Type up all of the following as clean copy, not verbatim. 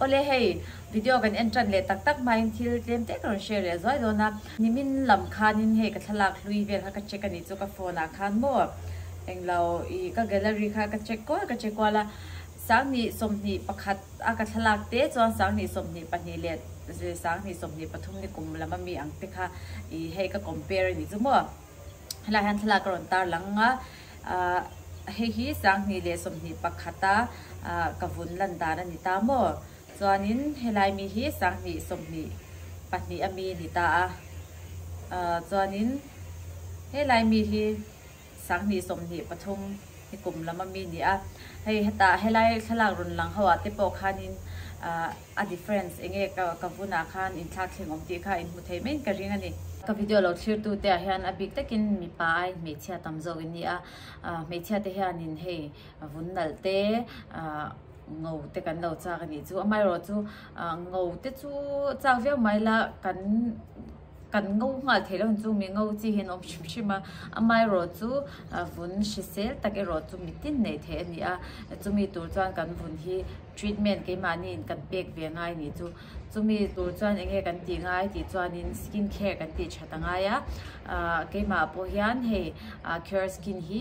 ole hei video kan entran le tak tak mai thil tlem te kan share le zoi dona nimin lam khanin hei ka thalak hlui vel kha ka check ani chu ka phone a khan mo englo I ka gallery kha ka check ko la sang ni somni pakhat a ka thalak te chuan sang ni somni pani le sang ni somni pathum ni kum lama mi ang te kha I hei ka compare ni chu mo hala han thalak ron tar langa hei hi sang ni le somni pakhata ka vun lan dana ni ta mo chuanin helai mi hi sang ni somni patni ami ni ta chuanin helai mi hi sang ni somni pathum ni kum lama mi ni hei hata helai thalak run lang hawa te po khanin a difference enge ka vuna khan in thak thing om ti kha in mu thei men ka ring ani ka video lo thir tu te hian a big takin mi pa ai me chia tam zo ni me chia te hian in hei vun nal te ngau te kan lo cha ni chu amai ro chu ngau te chu cha ve mai la kan ngau nga thelon chu mi ngau chi hin om shim shima amai ro chu vun shisel tak e ro chu mitin nei the ni chu mi tur chuan kan vun hi treatment ke mani in kan pek ve ngai ni chu chumi tur chuan enge kan ti ngai ti chuan in skin care kan ti thatanga ya ke ma po hian he care skin hi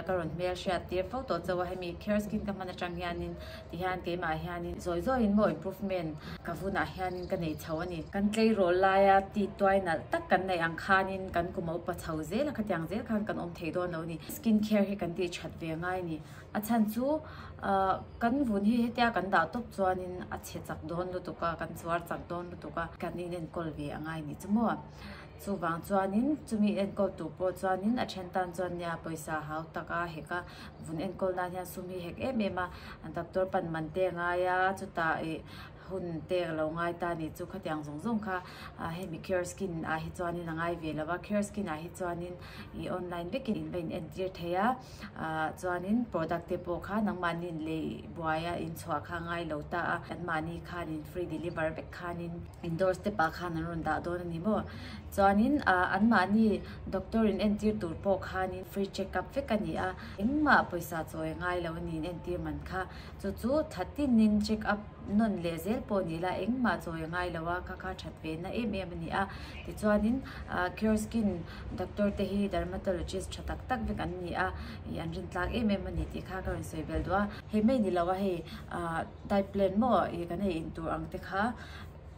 karon mel sha te photo chawa hemi care skin ka mana tang hian in ti hian ke ma hian in zoi in mo improvement ka vuna hian in kan nei chawani kan tlei ro la ya ti toy na tak kan nei ang khanin kan kumo pa chau zel la khatyang zel khan kan om thei do no ni skin care hi kan ti that ve ngai ni achan chu kan vun hi hetia kan da top chuanin a che chak don lu tuka kan chuar chak don lu tuka kan ni nen kol ve angai ni chumo chu wang chuanin chumi en ko tu po chuanin a then tan chuan nya paisa hau taka heka vun en kol na nya sumi hek emema doctor pan man te nga ya chuta hun te lo ngai ta ni chu khatyang zong kha hemi care skin hi chuanin angai ve lawa care skin hi chuanin I online bekin in vein entir theya chuanin product te po kha nangmanin le buaya in chwa kha ngai lo ta an mani khanin free deliver bek khanin endorse te pa khan ron da don ni mo chuanin an mani doctor in entir tur po khanin free check up vek ani engma paisa choi ngai lo ni entir man kha chu 13 nin check up non lezel po nila engma choi ngai lawa kha that ve na em ani ti chuanin care skin doctor te hi dermatologist thatak tak vek an ni an rin tlak em ani ti kha karon soibel dwa he mai ni lawa he diet plan mo kan he in tur ang te kha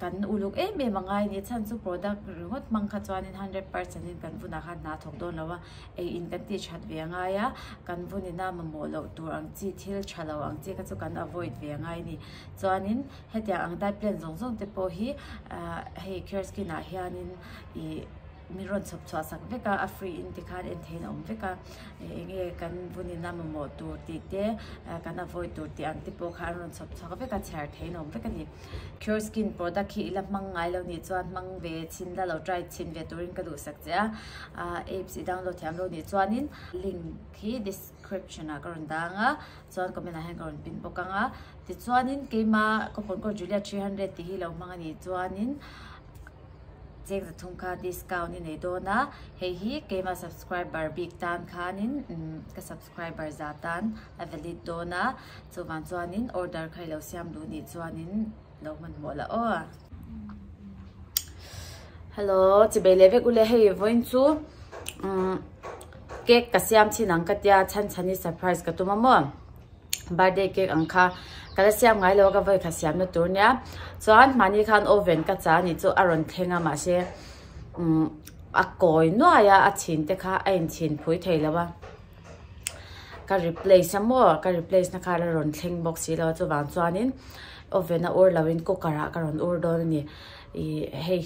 kan uluk mangai ni chan chu product ringot mangkha chuanin 100% in kan vuna kha na thok don lawa in kan ti that ve nga ya kan vunina mamo lo tur ang chi thil thalo ang chi ka chu kan avoid ve ngai ni chuanin hetia ang diet plan zong te po hi hey care skin hianin miron chop chwa sak veka a free in tikhan en thein om veka enge kan vunina mamo tur ti te kan avoid tur ti ang tipo khan ron chop chwa veka chhar thein om veka ni care skin product hi ila mangai lo ni chuan mang ve chin la lo try chin ve turin ka du sak cha apps I download thiam lo ni chuanin link hi description a karon danga chuan comment a hen karon pin bokanga ti chuanin keima coupon code Julia 300 ti hi lo mangani chuanin check the thungka discount in edona hi kema subscriber big tan khanin ka subscriber zatan avalit dona chuwan chuanin order khai lo siam du ni chuanin lo man mola hello chibele ve ule hei voin chu cake ka siam chinang ka tia chani surprise ka tumamo birthday cake angkha kala siam ngai lo ka voi kha siam na tur nya chuan mani khan oven ka cha ni chu aron thenga ma se a koi no aya a chin te kha a in chin phui thei lawa ka replace na kha ron thleng box si lo chu wang chuanin oven a or lawin ko kara karon or don ni hi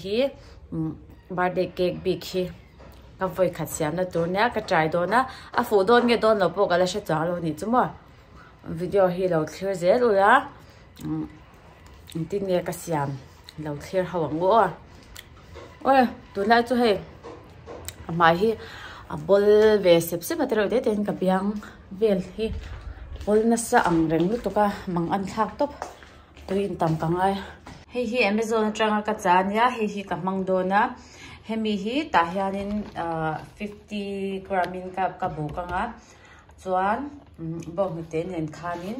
birthday cake big hi ka voi kha siam na tur nya ka try do na a fu don nge don lo po kala she cha lo ni chu mo video hi lo clear zel ula tin nge ka siam lo clear hawang go oi tu na chu he mai hi a bol ve sep atero de ten ka piang vel hi bol na sa ang reng lu to ka mang an thak top tuin tam ka ngai hi Amazon atanga ka chan ya hi ka mang do na hemi hi ta hianin 50 gramin ka bu ka nga chuan bong ten en khanin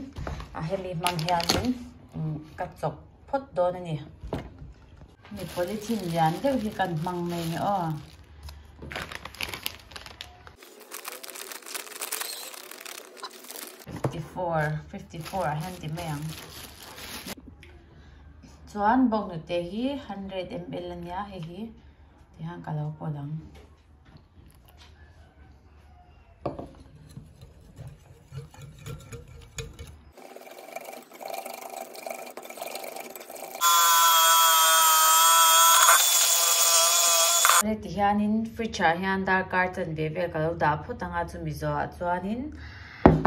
hemi mang hianin ka chok phốt đó nèนี่พอลิทินยันเดี๋ยวที่กันมังเมย์อ๋อ54ฮันติเมียงส่วนบอกหนูเตฮี100 ml เนี่ยเฮฮีที่ห้างกะลาพอดังเลยที่ฮันนินฟริชาฮันดาร์การ์ตันเบเบกะลาดาพุตังอาจุมิโซอาจวนนิน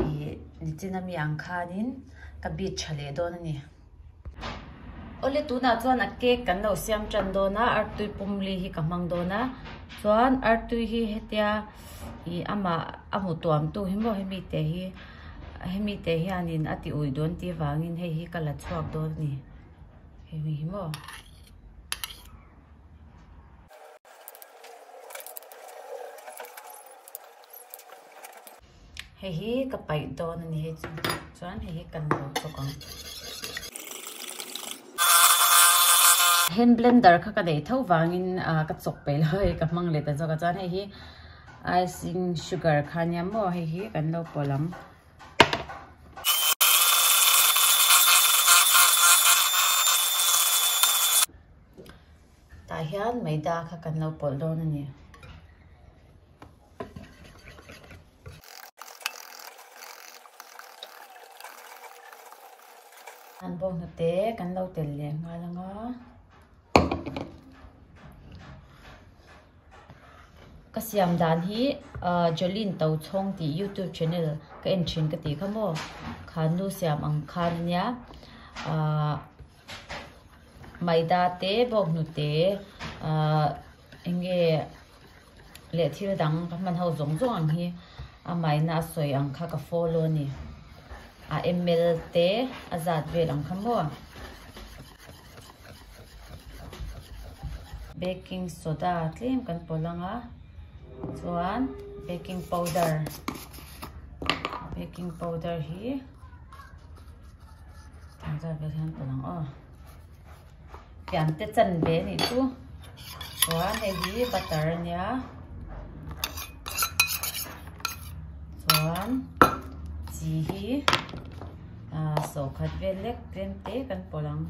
นี่จีน่ามีอังคานินกับบีชเลโดนนี่โอเลตูน่าจวนอักเกกันเราเสียมจันโดนะอาร์ตุยปุ่มลีฮิกำมังโดนะจวนอาร์ตุยฮิเฮตียอีอามาอามุตัวมตุหิมโบเฮมิเตฮิอันนินอติอุยโดนตีวางินเฮฮิกัลชวกโดนนี่เฮมิหิมโบเฮ้ยกับไปโดนนี่เฮ้ยส่วนเฮ้ยกันโดนตัวกันเห็นบล็นเดอร์เขาก็ได้เท่าวางินกระจกไปเลยกับมังเลยแต่จะกระจายเฮ้ยไอซิ่งชูการ์ขันยามบ่เฮ้ยกันเราปลังแต่เฮียนไม่ได้ค่ะกันเราปลดโดนนี่อันบอกหนูเตะกันเราเตะเลี้ยงมาแล้วเนาะก็เสียมด้านที่จอลินเตาช่องที่ YouTube channel ก็เอ็นชินก็ตีขโมยขันดูเสียมอังคารเนี่ยไม่ได้เตะบอกหนูเตะเอ็งเกเละที่ระดังมันเขาจงอังฮีไม่น่าสวยอังคากับ follow นี่ml เตอาจารย์เวลังคำว่าเบกกิ้งโซดาทลิมกันปลังส่วนเบกกิ้งพาวเดอร์ฮีอาจารย์เวลังปลังเปลี่ยนเตจันเบนี่ตัวส่วนเฮีบัตเตอร์เนี่ยส่วนจีฮีโซคัดเวลเล็กเต็มเตะกันปลัง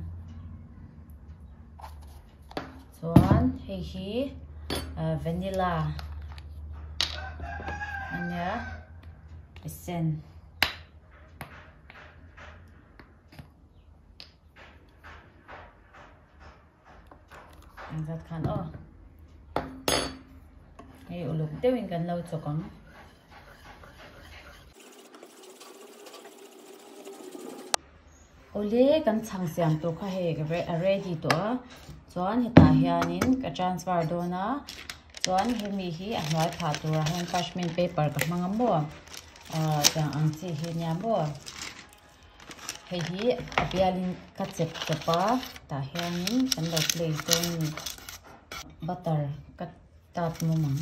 ส่วนเฮีวานิลาอันเนี้ยเป็นเซนอันนั้นคันเฮ้ยอุลุกเตวินกันเราจบกันโอเล่กันช่างเสียงตัวเขาเฮกready ตัวส่วนเหตุการณ์นี้ก็ transfer โดนะส่วนเฮมีฮีอันไว้ผ่าตัวให้ parchment paper กับมังบัวจังอังซีเฮียบัวเฮีอภิอาลินกัดเจ็บเจ็บปะแต่เฮียนี้กันเรา place ตัวนี้ butter กัดตัดมุมัง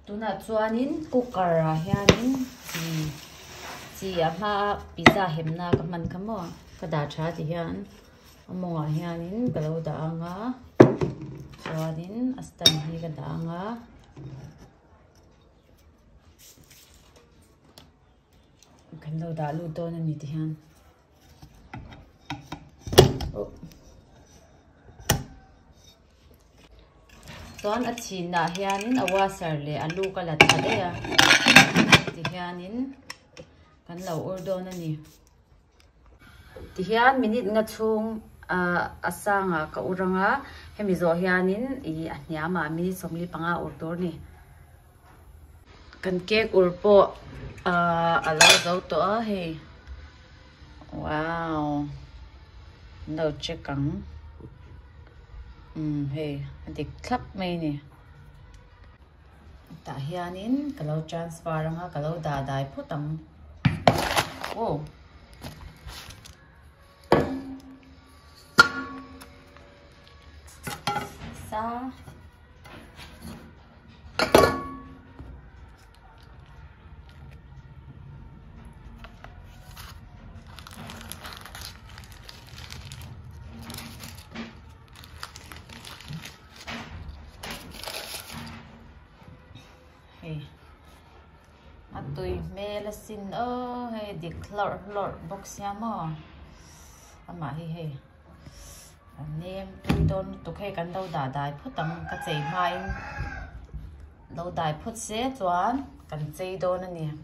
ตัวน่ะจวนนินคุกการ์เฮียนินจีมาพิซซ่าเห็มนากับมันขโมยกระดาษชาที่เฮียนมองเฮียนินกระโดดอ่างจวนนินอัสตันฮีกระดาอ่างกันโดดาลูโตนนี่ที่เฮียนตอนอาชีพน่ะเฮียนินเอาว่าสารเลยอาลูกก็ลัดมาได้ที่เฮียนินกันเราออโดนนี่ที่เฮียนมินิงัดช่วงอาสังกับอุรังเฮมิโซเฮียนินอีอันนี้มามินิสมลีปังออโดนี่กันเค้กอุลโปอะไรเราตัวเฮว้าวเราเช็คกันเฮ้ยอันนี้คลับไหมเนี่ย ta hianin kalau transfer anga kalau da dai phutam ô sa tui mê xin hay đi lor box ya mo ama hi anh em tui don tụ hayกันđâu đã đại phút tầm cái chạy mai đâu đại phút xe choánกันchạy don anh em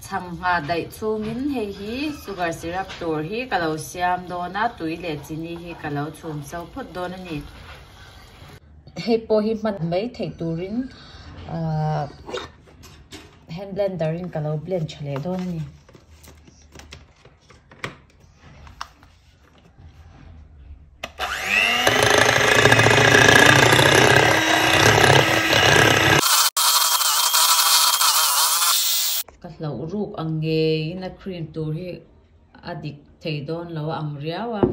chang ha đại chu min hay hi sugar syrup tur hi kalau siam dona tui le chini hi kalau chum sau phút don anh em hay po hi man mấy thầy turin hand blender in kalau blend chale don ni kalau ruk ange na cream tur hi adik thei don lo ang riawa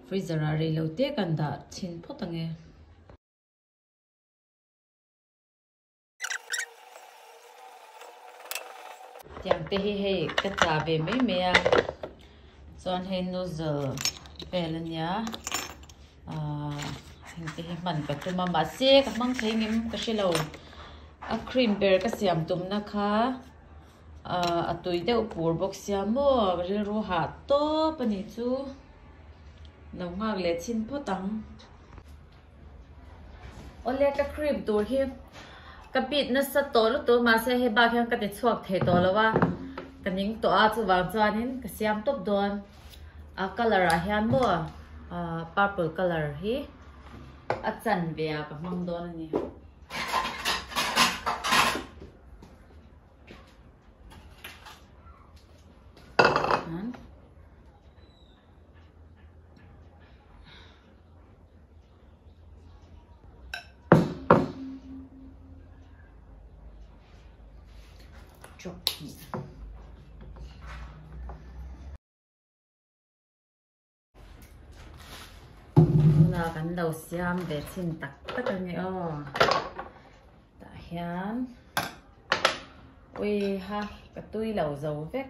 freezer are lo te kan da chin photange tiang te hi ka cha be me me a chon he nozzle belania hing te hi man ka tuma ma se ka mang thei ngim ka shelo a cream bear ka siam tum na kha a tui de upur box siam mo ri ru ha to pani chu lo ngak le chin photang ole ka cream tur hi kapit na sa tolo to ma se he ba khyang ka te chuak the to lawa kaning to a chu wang chanin ka siam top don a color a hian mo purple color hi a chan bia ka mang don ani choki na kan lo siam ve chin tak tak ani o ta hian ui ha ka tui lo zo vek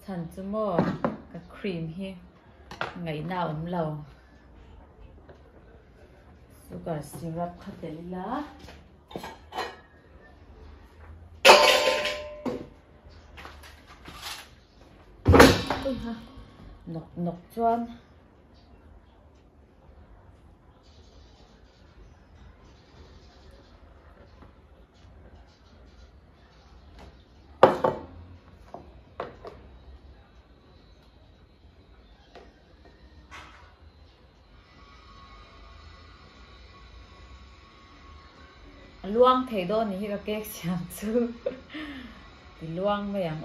chan chu mo ka cream hi ngai na lo sugar syrup khatel la ha nok chuan luang thei do ni hi ka cake siam chu ti luang me yang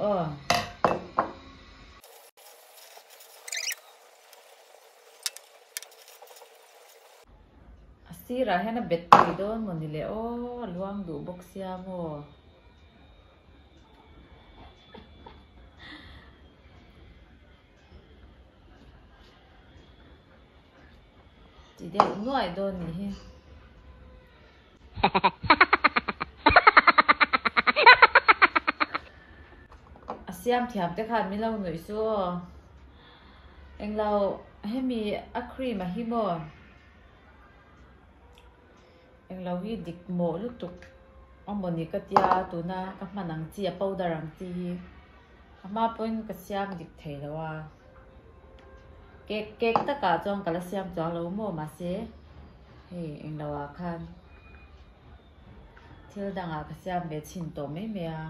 sira hena bet thei don monile luang du box siam ti de nuai don ni hi asiam thiam te khan mi lo noi su eng lo he mi a cream a hi mo eng lo hi dik mo lu tuk amoni ka tia tu na ka manang chi a powder ang chi ama point ka siam dik thei lawa cake ta ka chong kala siam chong lo mo ma se he eng lo a khan thil danga ka siam be chin to me me a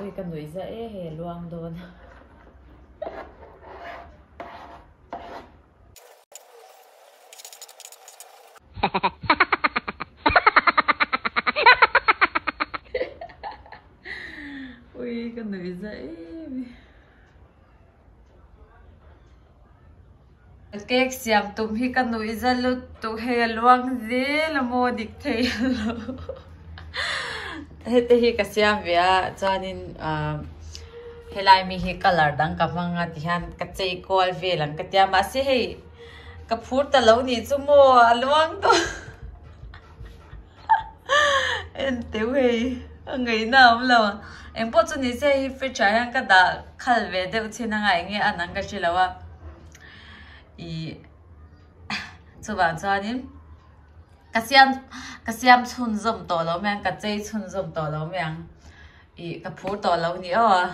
ui kan noi za he luang don ui con nữ dễ cake xiêm tụm hi con nữ dễ lúc tụ hè luang dễ là mua địch thế hết hi cái xiêm vậy cho nên helai mi hi color dang ka manga ti han ka chei kol ve lang ka tia ma se hei ka phur ta lo ni chu mo alwang to en teu hei ngai na om lo em po chu ni se hi fe cha yang ka da khal ve de china ngai nge anang ka chilawa I chu ban cha nin ka siam chun zom to lo mang ka chei chun zom to lo mang I ka phur to lo ni o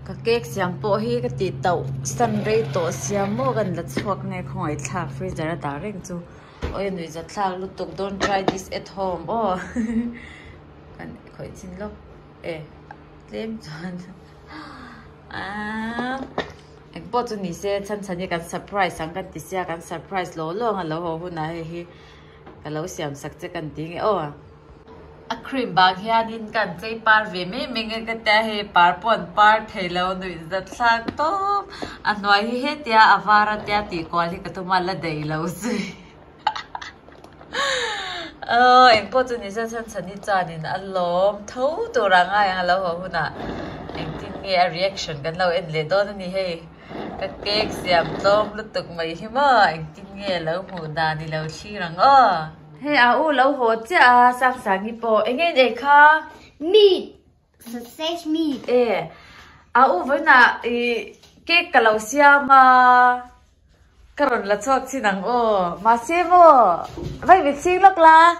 cái cake xiêm po hi cái tí tàu sunray to xiêm mo gần là chuộc ngay không ai thả freezer đã rèn chu ôi người giật thả lúc tục don't try this at home oh cần khỏi xin lỗi thêm chọn anh po chu ni se chan chan cái surprise sang cái tí xia cái surprise lo lo ngalo ho hu na hi cái lo xiêm sắc che kan ting oh a cream bag hian in kan chei par ve me menge ka ta he par pon par thelo nui zat sak to anwai hi he tia avara tia ti kwali ka tuma la dei lo zui en po chu ni sa chan chani chanin alom tho to ranga yang lo ho huna en tin nge reaction kan lo en le do ni he ka cake siam tom lu tuk mai hi ma en tin nge lo mu da ni lo chi rang o hey u lâu hồ chứ sang sáng đi bộ anh ấy để kha meat sausage meat u với na cái lâu xia mà cái rồi là cho chị nàng mà xem vậy việc xin lắc la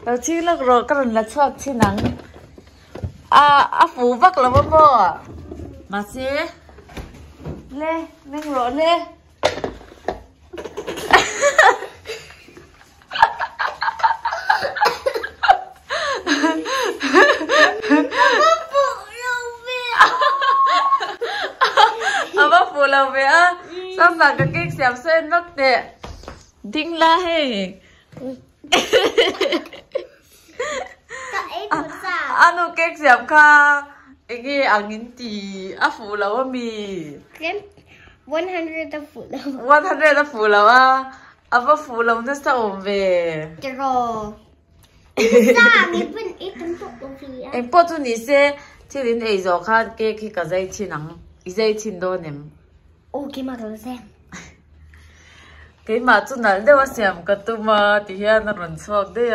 đầu xin lắc rồi cái rồi là cho chị nàng phú bắc là bố mà xem lê mình rồi lê phụ lâu về sao mà cái cake xém xuyên nó tệ đinh la he ano cake xém kha cái angin ti phụ lâu mi 100 phụ lâu 100 phụ lâu phụ lâu nó sao về rồi sao mi bên ít tấm phụ lâu gì em bỏ cho你些这里那种看 cake 个在一起能在一起多年cái mà tôi xem cái mà chú nói để mà xem cái tụi mà thì hiện nó run sọc đấy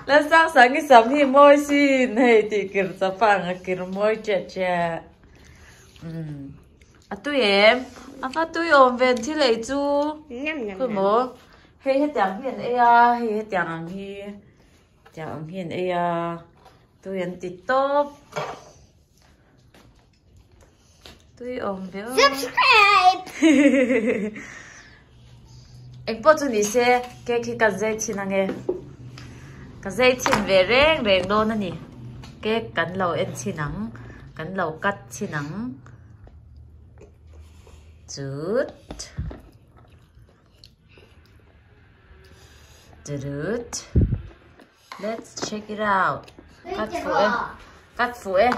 là sáng sáng cái sắm hi môi xin hay thì kiểu sao phẳng kiểu môi chè chè tụi em phát tụi ôm về thì lấy chú cứ mỏ hay hết tiếng hiền ấy hay hết tiếng hiền ấy tụi em TikTok tụi ôm về subscribe anh bỏ cho你些cái dây chín anh nghe cái dây chín về rèn đô nữa nè cái cắn lẩu em chín nắng cắn lẩu cắt chín nắng chút let's check it out cắt phụ em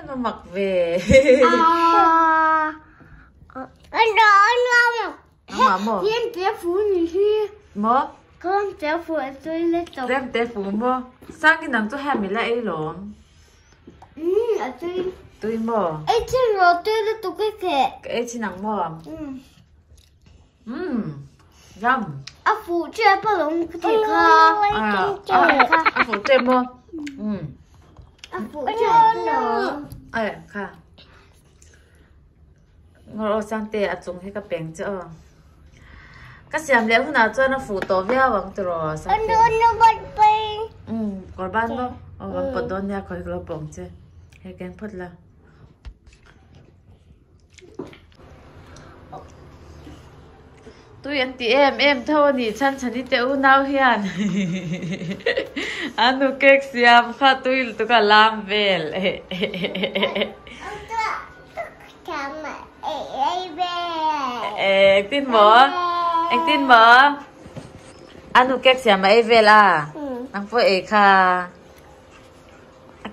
mà mặc về anh mò em té phụ gì kia mò con té phụ tôi lên tàu em té phụ mò sang cái nắng tôi hay mình lại luôn ở tôi mò ấy chứ rồi tôi lên tàu cái chị nắng mò yum phụ chơi bao lông có thể kha phụ chơi mò phụ chơi nó kha ngồi sang tè chung hay cái bèn chứ cái xem lẽ hôm nào cho nó phụ tổ với bằng từ rồi sang tè nó bật bèn còn ban đó bằng bật đó nha coi cái bông chứ hay cái phật là tôi ăn tí em thôi nhỉ chân đi tiêu nào hiền anh nuk kek siam khá tôi cả làm về anh tin mở anh nuk kek siam ai về à anh phải khá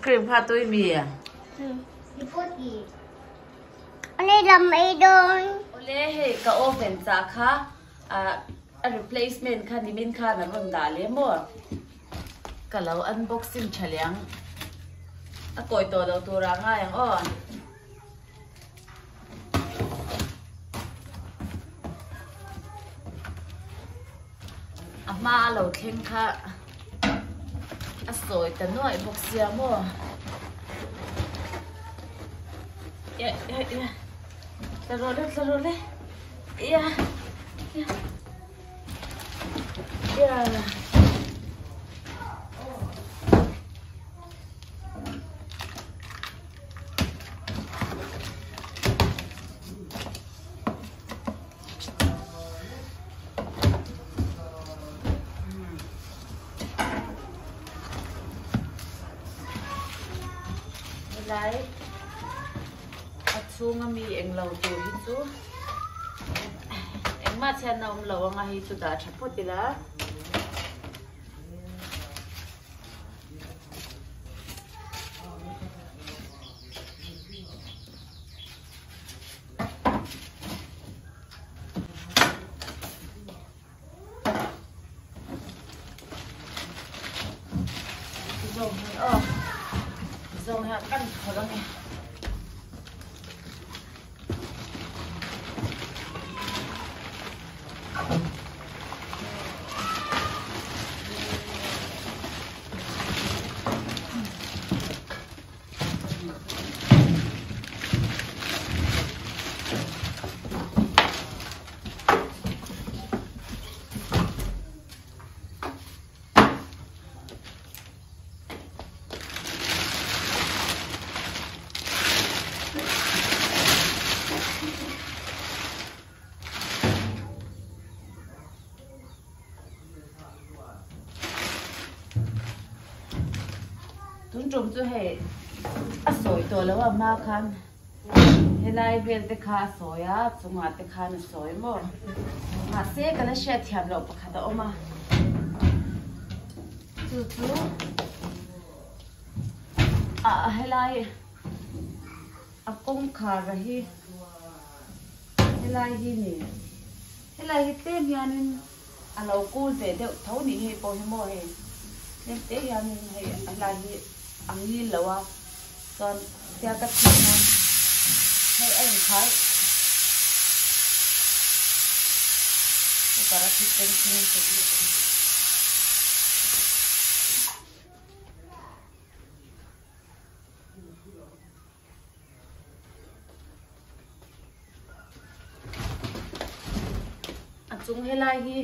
cream khá tôi mì à anh làm ai rồi Ole he ka oven cha kha a replacement kha ni min kha na ron da le mo ka lo unboxing chaliang a koi to lo tu ra nga yang o a ma lo thleng kha a soi ta noi boxia mo ya Sarole. Yeah. Lại xuống mi anh lâu tuổi hết chú anh mà xem nào lâu ngay hết chú đã chặt phốt đi lá dầu hạt canh khỏi đó nè chúng trồng cho hệ sỏiตัวแล้วว่ามาคันเฮลายเวลเตคาสอยอ่ะจงอาเตคานสอยมั้งมาเสกกันเชียร์ที่ทำเราปะคัดออกมาจู่เฮลายกงขาระหีเฮลายที่นี่เฮลายเต้นยันเรากู้เสร็จเดี๋ยวเท่านี้ให้โปรให้โม่ให้เต้นยันให้อะไรอันนี้แล้วว่าตอนเจ้าก็ทิ้งมันให้เอ็งขายแต่ละทิศเป็นที่สุดจุงให้ไล่ฮี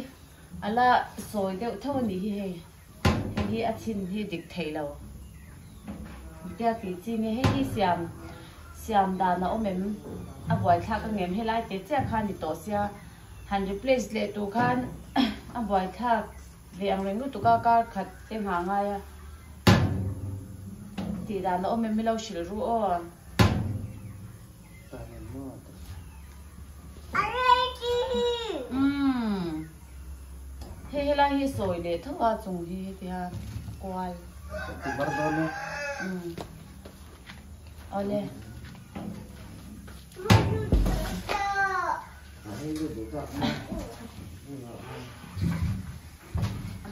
อะไรสวยเดี๋ยวเท่านี้ฮีอาชินฮีดิกเทเราเดี๋ยวกี่จีนี่ให้เสียมดานะโอเมมบ่อยทักก็เงี้ยให้ไล่เจ๊คันดิโตเสียหัน replace เลยตัวคันบ่อยทักเรียงเรื่องตัวก็ขัดเต็มหางไงอะตีดานะโอเมมไม่เล่าชิลรู้อ่ะเฮล่าฮีสวยเลยทั้งว่าจงฮีเดียกวายเอาเลย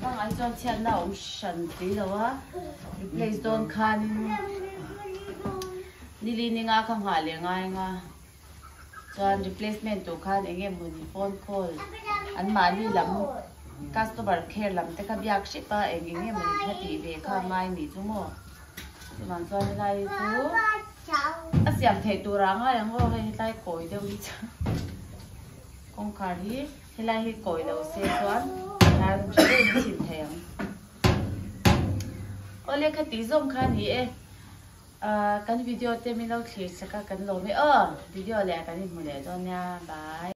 บางอันจนเชียนเราฉันตีแล้ววะ replace โดนคันนี่ลีนี่งาคำหาเลี้ยงง่ายง่ะจน replacement ตัวคันเองเงี้ยมือนี่ phone call อันมาลีลำcustomer care ลำแต่กับอยากชิปะเองเงี้ยมันแค่ตีเบค่าไม้หนีจุ่มมันจนอะไรจูเสียงเทตัวรังอะไรยังว่าให้ได้โกยเดียววิจังกงคารีให้ได้ให้โกยเดียวเสียส่วนงานจะได้ชิมแทงโอเล่คติส่งคันนี้กันวิดีโอเต็มไม่เล่าคลิปสักกันลงไม่วิดีโอแรกกันนี่หมดเลยตอนนี้บาย